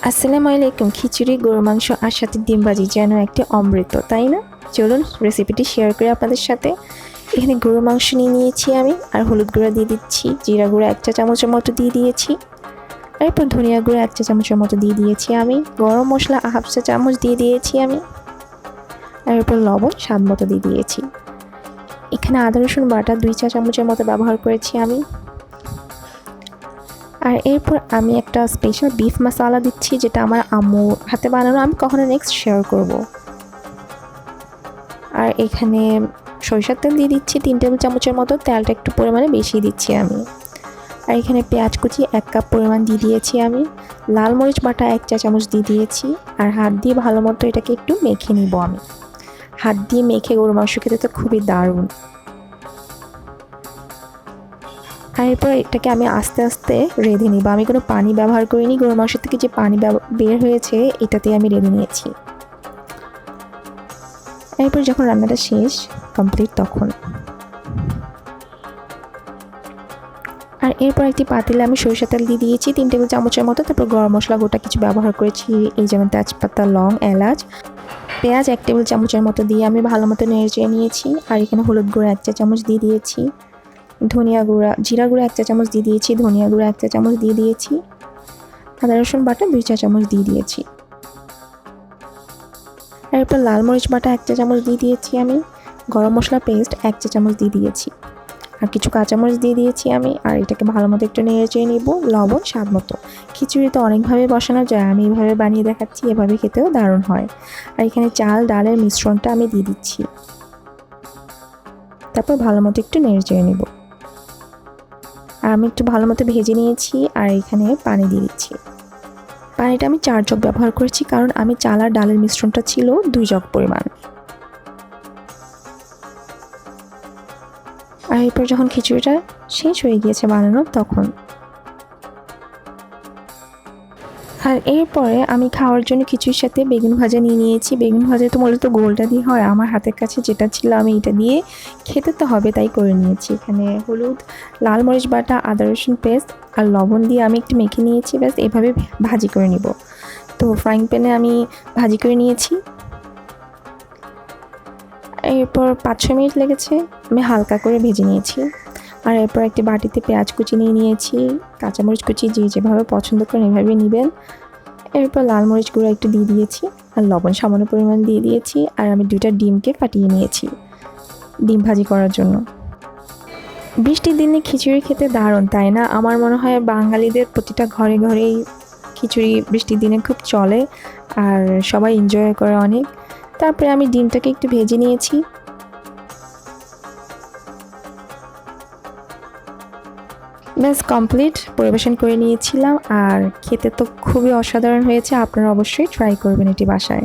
আসসালামু আলাইকুম। খিচুড়ি, গরুর মাংস আর সাথে ডিম ভাজি যেন একটি অমৃত, তাই না? চলুন রেসিপিটি শেয়ার করি আপনাদের সাথে। এখানে গরুর মাংস নিয়ে নিয়েছি আমি, আর হলুদ গুঁড়া দিয়ে দিচ্ছি, জিরা গুঁড়া 1 চা চামচের মতো দিয়ে দিয়েছি, আর এরপর ধনিয়া গুঁড়া 1 চা চামচের মতো দিয়ে দিয়েছি আমি, গরম মশলা 1/2 চা চামচ দিয়ে দিয়েছি আমি, আর এরপর লবণ স্বাদ মতো দিয়ে দিয়েছি। এখানে আদা রসুন বাটা 2 চা চামচের মতো ব্যবহার করেছি আমি। আর এরপর আমি একটা স্পেশাল বিফ মশলা দিচ্ছি, যেটা আমার আম্মুর হাতে বানানো, আমি কখনো নেক্সট শেয়ার করব। আর এখানে সরিষার তেল দিয়ে দিচ্ছি 3 টেবিল চামচের মতো, তেলটা একটু পরিমাণে বেশি দিচ্ছি আমি। আর এখানে পেঁয়াজ কুচি 1 কাপ পরিমাণ দিয়ে দিয়েছি আমি, লাল মরিচ বাটা 1 চা চামচ দিয়ে দিয়েছি, আর হাত দিয়ে ভালো মতো এটাকে একটু মেখে নিব আমি। হাত দিয়ে মেখে গরুর মাংস খেতে তো খুবই দারুণ। আর এরপর এটাকে আমি আস্তে আস্তে রেঁধে নিব। আমি কোনো পানি ব্যবহার করিনি, গরুর মাংস থেকে যে পানি বের হয়েছে এটাতে আমি রেঁধে নিয়েছি। এরপর যখন রান্নাটা শেষ কমপ্লিট তখন। আর এরপর একটি পাতিলে আমি সরিষার তেল দিয়ে দিয়েছি 3 টেবিল চামচের মতো, তারপর গরম মশলা গোটা কিছু ব্যবহার করেছি, এই যেমন তেজপাতা, লং, এলাচ, পেঁয়াজ 1 টেবিল চামচের মতো দিয়ে আমি ভালো মতো নেড়ে নিয়েছি। আর এখানে হলুদ গুঁড়া 1 চা চামচ দিয়ে দিয়েছি, ধনিয়া গুঁড়া, জিরা গুঁড়া 1 চা চামচ দিয়ে দিয়েছি, ধনিয়া গুঁড়া 1 চা চামচ দিয়ে দিয়েছি, আদা রসুন বাটা 2 চা চামচ দিয়ে দিয়েছি। এরপর লাল মরিচ বাটা 1 চা চামচ দিয়ে দিয়েছি আমি, গরম মশলা পেস্ট 1 চা চামচ দিয়ে দিয়েছি, আর কিছু কাঁচামরিচ দিয়ে দিয়েছি আমি। আর এটাকে ভালো মতো একটু নেড়ে নিব, লবণ স্বাদ মতো। খিচুড়ি তো অনেকভাবে বসানো যায়, আমি এভাবে বানিয়ে দেখাচ্ছি, এভাবে খেতেও দারুণ হয়। আর এখানে চাল ডালের মিশ্রণটা আমি দিয়ে দিচ্ছি, তারপর ভালো মতো একটু নেড়ে নিব। আর আমি একটু ভালো মতো ভেজে নিয়েছি, আর এখানে পানি দিয়ে দিচ্ছি। পানিটা আমি 4 জগ ব্যবহার করেছি, কারণ আমি চাল আর ডালের মিশ্রণটা ছিল 2 জগ পরিমাণ। আর এরপর যখন খিচুড়িটা শেষ হয়ে গিয়েছে বানানো তখন। আর এরপরে আমি খাওয়ার জন্য খিচুড়ির সাথে বেগুন ভাজা নিয়ে নিয়েছি। বেগুন ভাজা তো মূলত গোলটা দিয়ে হয়, আমার হাতের কাছে যেটা ছিল আমি এটা দিয়ে খেতে তো হবে তাই করে নিয়েছি। এখানে হলুদ, লাল মরিচ বাটা, আদা রসুন পেস্ট আর লবণ দিয়ে আমি একটু মেখে নিয়েছি, ব্যাস এভাবে ভাজি করে নিব। তো ফ্রাইং প্যানে আমি ভাজি করে নিয়েছি। এরপর 5-6 মিনিট লেগেছে, আমি হালকা করে ভেজে নিয়েছি। আর এরপর একটি বাটিতে পেঁয়াজ কুচি নিয়ে নিয়েছি, কাঁচামরিচ কুচি যে যেভাবে পছন্দ করেন এভাবে নেবেন। এরপর লাল মরিচ গুঁড়া একটু দিয়ে দিয়েছি, আর লবণ সামান্য পরিমাণ দিয়ে দিয়েছি। আর আমি 2টা ডিমকে ফাটিয়ে নিয়েছি ডিম ভাজি করার জন্য। বৃষ্টির দিনে খিচুড়ি খেতে দারুণ, তাই না? আমার মনে হয় বাঙালিদের প্রতিটা ঘরে ঘরেই খিচুড়ি বৃষ্টির দিনে খুব চলে, আর সবাই এনজয় করে অনেক। তারপরে আমি ডিমটাকে একটু ভেজে নিয়েছি। ব্যাস কমপ্লিট, পরিবেশন করে নিয়েছিলাম। আর খেতে তো খুবই অসাধারণ হয়েছে, আপনারা অবশ্যই ট্রাই করবেন এটি বাসায়।